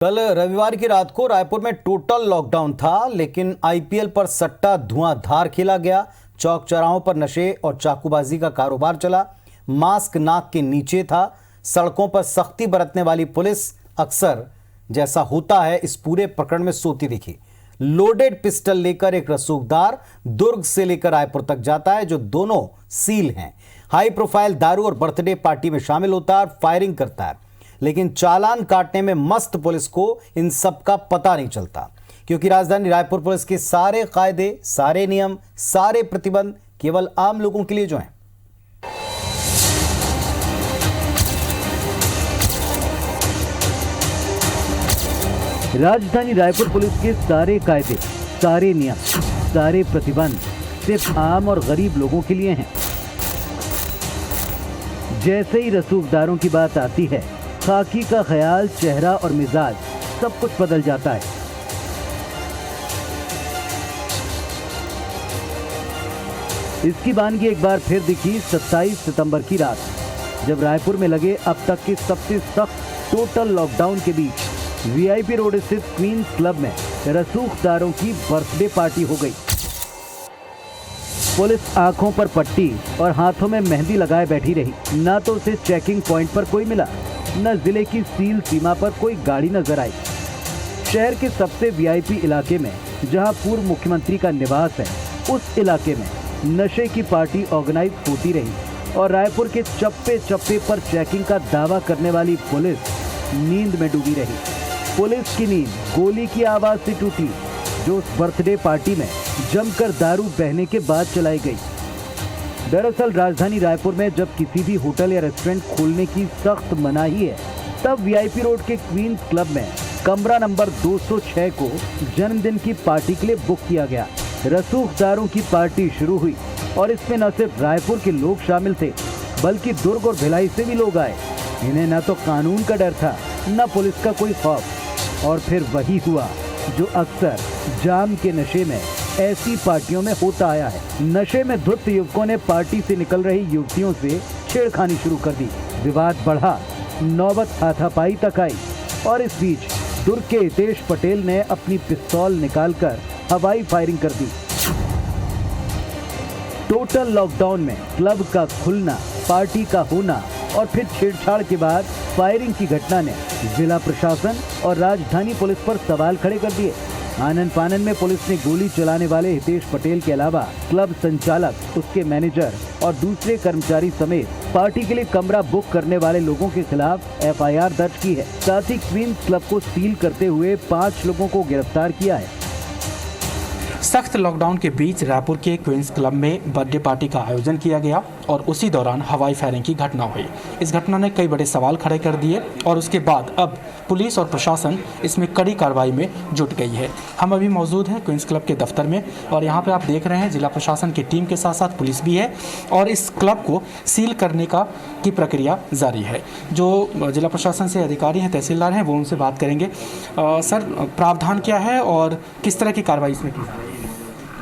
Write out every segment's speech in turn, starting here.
कल रविवार की रात को रायपुर में टोटल लॉकडाउन था, लेकिन आईपीएल पर सट्टा धुआंधार खेला गया। चौक चौराहों पर नशे और चाकूबाजी का कारोबार चला। मास्क नाक के नीचे था। सड़कों पर सख्ती बरतने वाली पुलिस अक्सर जैसा होता है इस पूरे प्रकरण में सोती दिखी। लोडेड पिस्टल लेकर एक रसूखदार दुर्ग से लेकर रायपुर तक जाता है, जो दोनों सील हैं। हाई प्रोफाइल दारू और बर्थडे पार्टी में शामिल होता है और फायरिंग करता है, लेकिन चालान काटने में मस्त पुलिस को इन सब का पता नहीं चलता, क्योंकि राजधानी रायपुर पुलिस के सारे कायदे, सारे नियम, सारे प्रतिबंध केवल आम लोगों के लिए जो हैं। राजधानी रायपुर पुलिस के सारे कायदे, सारे नियम, सारे प्रतिबंध सिर्फ आम और गरीब लोगों के लिए हैं। जैसे ही रसूखदारों की बात आती है, खाकी का ख्याल, चेहरा और मिजाज सब कुछ बदल जाता है। इसकी वानगी एक बार फिर दिखी 27 सितंबर की रात, जब रायपुर में लगे अब तक के सबसे सख्त टोटल लॉकडाउन के बीच वीआईपी रोड स्थित क्वींस क्लब में रसूखदारों की बर्थडे पार्टी हो गई। पुलिस आंखों पर पट्टी और हाथों में मेहंदी लगाए बैठी रही। ना तो उसे चेकिंग पॉइंट पर कोई मिला, न जिले की सील सीमा पर कोई गाड़ी नजर आई। शहर के सबसे वीआईपी इलाके में, जहां पूर्व मुख्यमंत्री का निवास है, उस इलाके में नशे की पार्टी ऑर्गेनाइज होती रही और रायपुर के चप्पे चप्पे पर चेकिंग का दावा करने वाली पुलिस नींद में डूबी रही। पुलिस की नींद गोली की आवाज से टूटी, जो उस बर्थडे पार्टी में जमकर दारू बहने के बाद चलाई गई। दरअसल राजधानी रायपुर में जब किसी भी होटल या रेस्टोरेंट खोलने की सख्त मनाही है, तब वीआईपी रोड के क्वींस क्लब में कमरा नंबर 206 को जन्मदिन की पार्टी के लिए बुक किया गया। रसूखदारों की पार्टी शुरू हुई और इसमें न सिर्फ रायपुर के लोग शामिल थे, बल्कि दुर्ग और भिलाई से भी लोग आए। इन्हें न तो कानून का डर था, न पुलिस का कोई खौफ। और फिर वही हुआ जो अक्सर जाम के नशे में ऐसी पार्टियों में होता आया है। नशे में धुत युवकों ने पार्टी से निकल रही युवतियों से छेड़खानी शुरू कर दी। विवाद बढ़ा, नौबत हाथापाई तक आई और इस बीच दुर्ग के हितेश पटेल ने अपनी पिस्तौल निकालकर हवाई फायरिंग कर दी। टोटल लॉकडाउन में क्लब का खुलना, पार्टी का होना और फिर छेड़छाड़ के बाद फायरिंग की घटना ने जिला प्रशासन और राजधानी पुलिस पर सवाल खड़े कर दिए। आनन फानन में पुलिस ने गोली चलाने वाले हितेश पटेल के अलावा क्लब संचालक, उसके मैनेजर और दूसरे कर्मचारी समेत पार्टी के लिए कमरा बुक करने वाले लोगों के खिलाफ एफआईआर दर्ज की है। साथ ही क्वींस क्लब को सील करते हुए 5 लोगों को गिरफ्तार किया है। सख्त लॉकडाउन के बीच रायपुर के क्वींस क्लब में बर्थडे पार्टी का आयोजन किया गया और उसी दौरान हवाई फायरिंग की घटना हुई। इस घटना ने कई बड़े सवाल खड़े कर दिए और उसके बाद अब पुलिस और प्रशासन इसमें कड़ी कार्रवाई में जुट गई है। हम अभी मौजूद हैं क्वींस क्लब के दफ्तर में और यहाँ पे आप देख रहे हैं जिला प्रशासन की टीम के साथ साथ पुलिस भी है और इस क्लब को सील करने की प्रक्रिया जारी है। जो जिला प्रशासन से अधिकारी हैं, तहसीलदार हैं, वो उनसे बात करेंगे। सर, प्रावधान क्या है और किस तरह की कार्रवाई इसमें की जा रही है?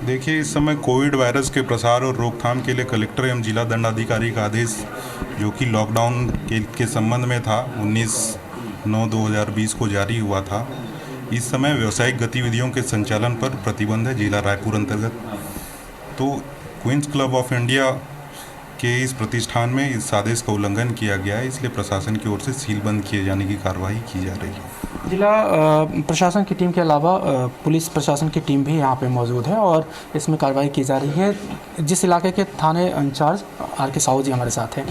देखिए, इस समय कोविड वायरस के प्रसार और रोकथाम के लिए कलेक्टर एवं जिला दंडाधिकारी का आदेश, जो कि लॉकडाउन के संबंध में था, 19/9/2020 को जारी हुआ था। इस समय व्यावसायिक गतिविधियों के संचालन पर प्रतिबंध है जिला रायपुर अंतर्गत। तो क्वींस क्लब ऑफ इंडिया के इस प्रतिष्ठान में इस आदेश का उल्लंघन किया गया है, इसलिए प्रशासन की ओर से सील बंद किए जाने की कार्रवाई की जा रही है। जिला प्रशासन की टीम के अलावा पुलिस प्रशासन की टीम भी यहाँ पे मौजूद है और इसमें कार्रवाई की जा रही है। जिस इलाके के थाने इंचार्ज आर के साहू जी हमारे साथ हैं,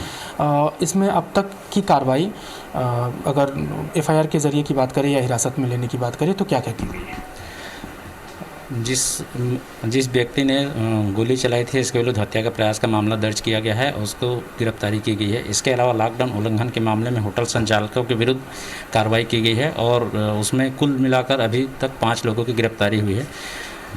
इसमें अब तक की कार्रवाई, अगर एफआईआर के ज़रिए की बात करें या हिरासत में लेने की बात करें तो क्या कहती है? जिस व्यक्ति ने गोली चलाई थी, इसके विरुद्ध हत्या का प्रयास का मामला दर्ज किया गया है, उसको गिरफ्तारी की गई है। इसके अलावा लॉकडाउन उल्लंघन के मामले में होटल संचालकों के विरुद्ध कार्रवाई की गई है और उसमें कुल मिलाकर अभी तक 5 लोगों की गिरफ्तारी हुई है।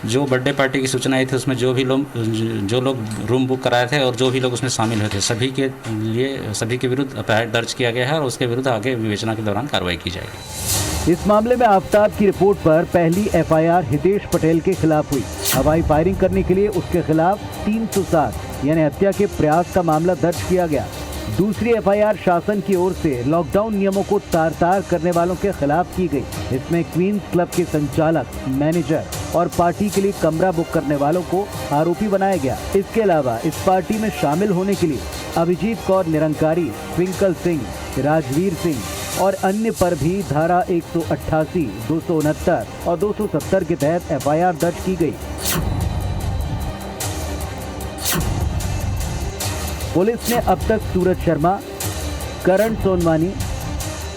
जो बर्थडे पार्टी की सूचना आई थी, उसमें जो लोग रूम बुक कराए थे और जो भी लोग उसमें शामिल हुए थे, सभी के विरुद्ध एफआईआर दर्ज किया गया है और उसके विरुद्ध आगे विवेचना के दौरान कार्रवाई की जाएगी। इस मामले में आफ्ताब की रिपोर्ट पर पहली एफआईआर हितेश पटेल के खिलाफ हुई। हवाई फायरिंग करने के लिए उसके खिलाफ 307 यानी हत्या के प्रयास का मामला दर्ज किया गया। दूसरी एफआईआर शासन की ओर से लॉकडाउन नियमों को तार-तार करने वालों के खिलाफ की गई। इसमें क्वींस क्लब के संचालक, मैनेजर और पार्टी के लिए कमरा बुक करने वालों को आरोपी बनाया गया। इसके अलावा इस पार्टी में शामिल होने के लिए अभिजीत कौर निरंकारी, ट्विंकल सिंह, राजवीर सिंह और अन्य पर भी धारा 188, 269 और 270 के तहत एफआईआर दर्ज की गई। पुलिस ने अब तक सूरज शर्मा, करण सोनवानी,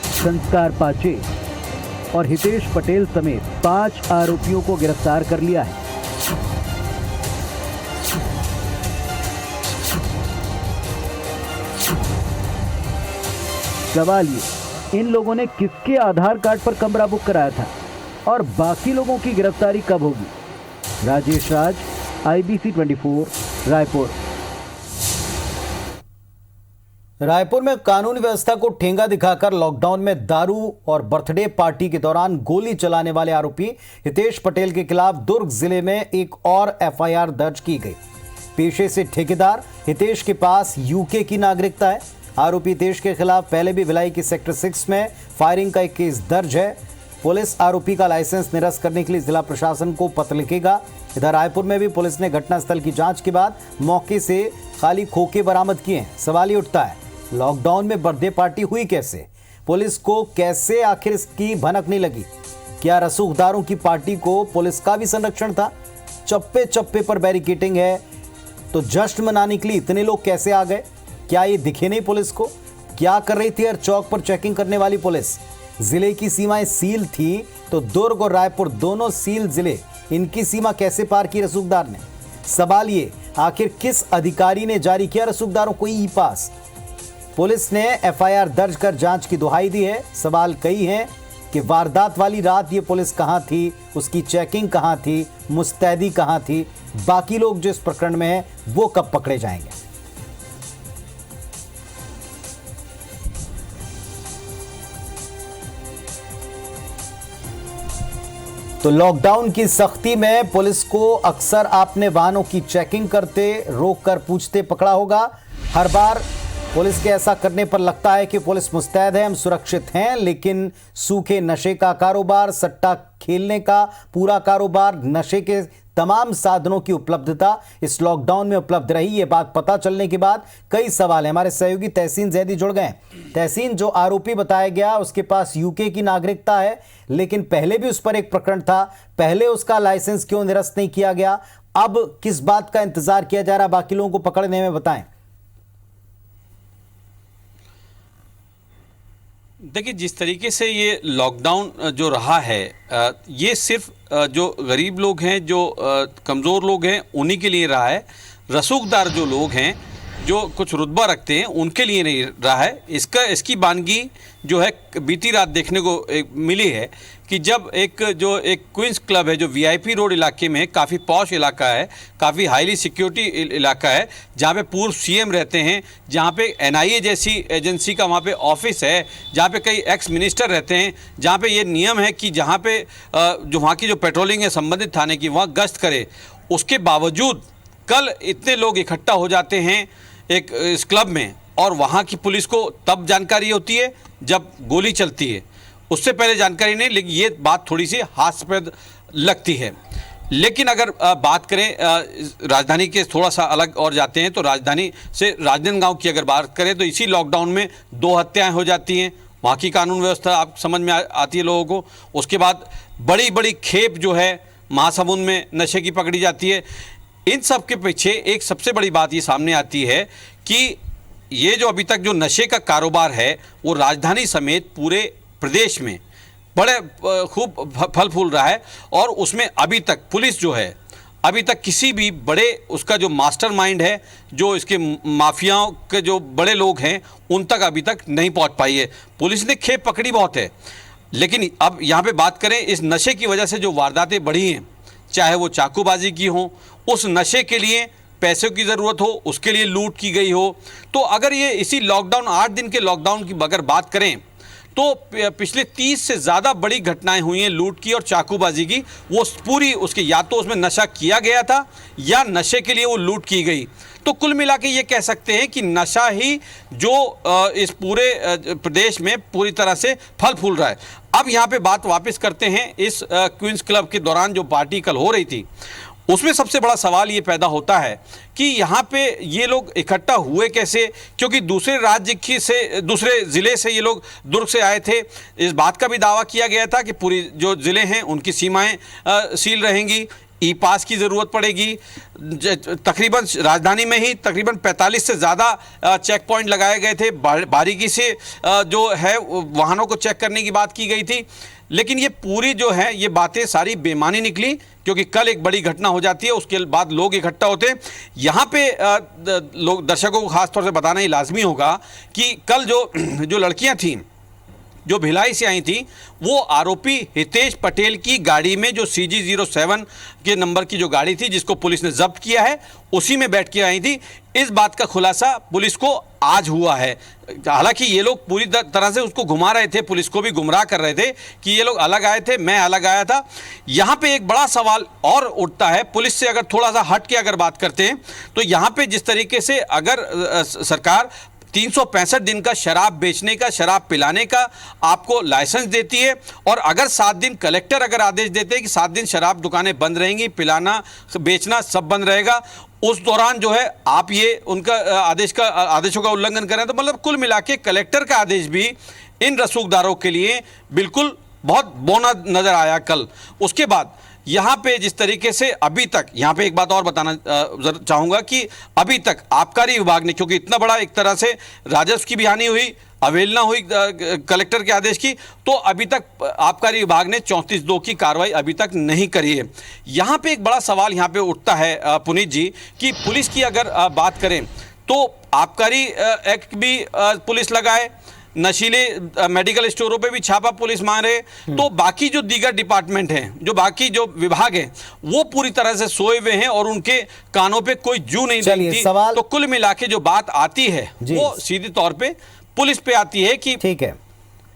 संस्कार पाचे और हितेश पटेल समेत 5 आरोपियों को गिरफ्तार कर लिया है। सवाल ये, इन लोगों ने किसके आधार कार्ड पर कमरा बुक कराया था और बाकी लोगों की गिरफ्तारी कब होगी? राजेश राज, IBC 24, रायपुर। रायपुर में कानून व्यवस्था को ठेंगा दिखाकर लॉकडाउन में दारू और बर्थडे पार्टी के दौरान गोली चलाने वाले आरोपी हितेश पटेल के खिलाफ दुर्ग जिले में एक और एफआईआर दर्ज की गई। पेशे से ठेकेदार हितेश के पास यूके की नागरिकता है। आरोपी हितेश के खिलाफ पहले भी भिलाई की सेक्टर 6 में फायरिंग का एक केस दर्ज है। पुलिस आरोपी का लाइसेंस निरस्त करने के लिए जिला प्रशासन को पत्र लिखेगा। इधर रायपुर में भी पुलिस ने घटनास्थल की जांच के बाद मौके से खाली खोखे बरामद किए हैं। सवाल ये उठता है, लॉकडाउन में बर्थडे पार्टी हुई कैसे? पुलिस को कैसे आखिर इसकी भनक नहीं लगी? क्या रसूखदारों की पार्टी को पुलिस का भी संरक्षण था? चप्पे चप्पे पर बैरिकेडिंग है तो जश्न मनाने के लिए इतने लोग कैसे आ गए? क्या ये दिखे नहीं पुलिस को? क्या कर रही थी हर चौक पर चेकिंग करने वाली पुलिस? जिले की सीमाएं सील थी तो दुर्ग और रायपुर दोनों सील जिले, इनकी सीमा कैसे पार की रसूखदार ने? सवाल ये, आखिर किस अधिकारी ने जारी किया रसूखदारों को ई पास? पुलिस ने एफआईआर दर्ज कर जांच की दुहाई दी है। सवाल कई हैं कि वारदात वाली रात ये पुलिस कहां थी, उसकी चेकिंग कहां थी, मुस्तैदी कहां थी, बाकी लोग जो इस प्रकरण में हैं वो कब पकड़े जाएंगे? तो लॉकडाउन की सख्ती में पुलिस को अक्सर आपने वाहनों की चेकिंग करते, रोककर पूछते पकड़ा होगा। हर बार पुलिस के ऐसा करने पर लगता है कि पुलिस मुस्तैद है, हम सुरक्षित हैं, लेकिन सूखे नशे का कारोबार, सट्टा खेलने का पूरा कारोबार, नशे के तमाम साधनों की उपलब्धता इस लॉकडाउन में उपलब्ध रही। ये बात पता चलने के बाद कई सवाल हैं। हमारे सहयोगी तहसीन जैदी जुड़ गए। तहसीन, जो आरोपी बताया गया उसके पास यूके की नागरिकता है, लेकिन पहले भी उस पर एक प्रकरण था, पहले उसका लाइसेंस क्यों निरस्त नहीं किया गया? अब किस बात का इंतजार किया जा रहा है बाकी लोगों को पकड़ने में, बताएं। देखिए, जिस तरीके से ये लॉकडाउन जो रहा है, ये सिर्फ जो गरीब लोग हैं, जो कमज़ोर लोग हैं, उन्हीं के लिए रहा है। रसूखदार जो लोग हैं, जो कुछ रुतबा रखते हैं, उनके लिए नहीं रहा है। इसकी बानगी जो है बीती रात देखने को मिली है कि जब एक क्वींस क्लब है जो VIP रोड इलाके में काफ़ी पॉश इलाका है, काफ़ी हाईली सिक्योरिटी इलाका है, जहाँ पे पूर्व CM रहते हैं, जहाँ पे NIA जैसी एजेंसी का वहाँ पे ऑफिस है, जहाँ पे कई एक्स मिनिस्टर रहते हैं, जहाँ पे ये नियम है कि जहाँ पे जो वहाँ की जो पेट्रोलिंग है संबंधित थाने की, वहाँ गश्त करे। उसके बावजूद कल इतने लोग इकट्ठा हो जाते हैं इस क्लब में, और वहाँ की पुलिस को तब जानकारी होती है जब गोली चलती है। उससे पहले जानकारी नहीं, लेकिन ये बात थोड़ी सी हास्यास्पद लगती है। लेकिन अगर बात करें राजधानी के थोड़ा सा अलग और जाते हैं, तो राजधानी से राजनांदगांव की अगर बात करें तो इसी लॉकडाउन में 2 हत्याएं हो जाती हैं। वहाँ की कानून व्यवस्था आप समझ में आती है लोगों को। उसके बाद बड़ी बड़ी खेप जो है महासमुंद में नशे की पकड़ी जाती है। इन सब के पीछे एक सबसे बड़ी बात ये सामने आती है कि ये जो अभी तक जो नशे का कारोबार है वो राजधानी समेत पूरे प्रदेश में बड़े खूब फल फूल रहा है, और उसमें अभी तक पुलिस जो है, अभी तक किसी भी बड़े उसका जो मास्टरमाइंड है, जो इसके माफियाओं के जो बड़े लोग हैं, उन तक अभी तक नहीं पहुंच पाई है। पुलिस ने खेप पकड़ी बहुत है, लेकिन अब यहाँ पे बात करें इस नशे की वजह से जो वारदातें बढ़ी हैं, चाहे वो चाकूबाजी की हो, उस नशे के लिए पैसों की ज़रूरत हो, उसके लिए लूट की गई हो। तो अगर ये इसी लॉकडाउन 8 दिन के लॉकडाउन की अगर बात करें तो पिछले 30 से ज़्यादा बड़ी घटनाएं हुई हैं लूट की और चाकूबाजी की। वो पूरी उसके या तो उसमें नशा किया गया था या नशे के लिए वो लूट की गई। तो कुल मिला के ये कह सकते हैं कि नशा ही जो इस पूरे प्रदेश में पूरी तरह से फल फूल रहा है। अब यहाँ पे बात वापस करते हैं इस क्वींस क्लब के दौरान जो पार्टी कल हो रही थी, उसमें सबसे बड़ा सवाल ये पैदा होता है कि यहाँ पे ये लोग इकट्ठा हुए कैसे, क्योंकि दूसरे राज्य से दूसरे ज़िले से ये लोग दुर्ग से आए थे। इस बात का भी दावा किया गया था कि पूरी जो ज़िले हैं उनकी सीमाएं सील रहेंगी, ई पास की ज़रूरत पड़ेगी। तकरीबन राजधानी में ही तकरीबन 45 से ज़्यादा चेक पॉइंट लगाए गए थे, बारीकी से जो है वाहनों को चेक करने की बात की गई थी। लेकिन ये पूरी जो है ये बातें सारी बेमानी निकली, क्योंकि कल एक बड़ी घटना हो जाती है, उसके बाद लोग इकट्ठा होते हैं। यहाँ पे लोग दर्शकों को खास तौर से बताना ही लाजमी होगा कि कल जो लड़कियाँ थीं जो भिलाई से आई थी, वो आरोपी हितेश पटेल की गाड़ी में, जो CG07 के नंबर की जो गाड़ी थी जिसको पुलिस ने जब्त किया है, उसी में बैठ के आई थी। इस बात का खुलासा पुलिस को आज हुआ है। हालांकि ये लोग पूरी तरह से उसको घुमा रहे थे, पुलिस को भी गुमराह कर रहे थे कि ये लोग अलग आए थे, मैं अलग आया था। यहाँ पे एक बड़ा सवाल और उठता है, पुलिस से अगर थोड़ा सा हट के अगर बात करते हैं तो यहाँ पे जिस तरीके से अगर सरकार 365 दिन का शराब बेचने का, शराब पिलाने का आपको लाइसेंस देती है, और अगर 7 दिन कलेक्टर अगर आदेश देते हैं कि 7 दिन शराब दुकानें बंद रहेंगी, पिलाना बेचना सब बंद रहेगा, उस दौरान जो है आप ये उनका आदेशों का उल्लंघन करें, तो मतलब कुल मिला के कलेक्टर का आदेश भी इन रसूखदारों के लिए बिल्कुल बहुत बौना नजर आया कल। उसके बाद यहाँ पे जिस तरीके से अभी तक, यहाँ पे एक बात और बताना चाहूँगा कि अभी तक आबकारी विभाग ने, क्योंकि इतना बड़ा एक तरह से राजस्व की भी हानि हुई, अवहेलना हुई कलेक्टर के आदेश की, तो अभी तक आबकारी विभाग ने 34(2) की कार्रवाई अभी तक नहीं करी है। यहाँ पे एक बड़ा सवाल यहाँ पे उठता है पुनीत जी कि पुलिस की अगर बात करें तो आबकारी एक्ट भी पुलिस लगाए, नशीले मेडिकल स्टोरों पे भी छापा पुलिस मारे, तो बाकी जो दीगर डिपार्टमेंट हैं, जो बाकी जो विभाग हैं, वो पूरी तरह से सोए हुए हैं और उनके कानों पे कोई जू नहीं लगती। तो कुल मिला के जो बात आती है वो सीधे तौर पे पुलिस पे आती है कि ठीक है।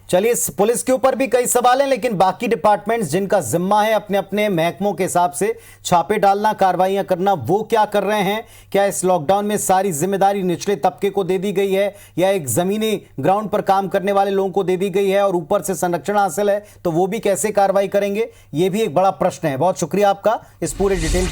चलिए, पुलिस के ऊपर भी कई सवाल हैं, लेकिन बाकी डिपार्टमेंट्स जिनका जिम्मा है अपने अपने महकमों के हिसाब से छापे डालना, कार्रवाइयां करना, वो क्या कर रहे हैं? क्या इस लॉकडाउन में सारी जिम्मेदारी निचले तबके को दे दी गई है या एक जमीनी ग्राउंड पर काम करने वाले लोगों को दे दी गई है और ऊपर से संरक्षण हासिल है तो वो भी कैसे कार्रवाई करेंगे? ये भी एक बड़ा प्रश्न है। बहुत शुक्रिया आपका इस पूरे डिटेल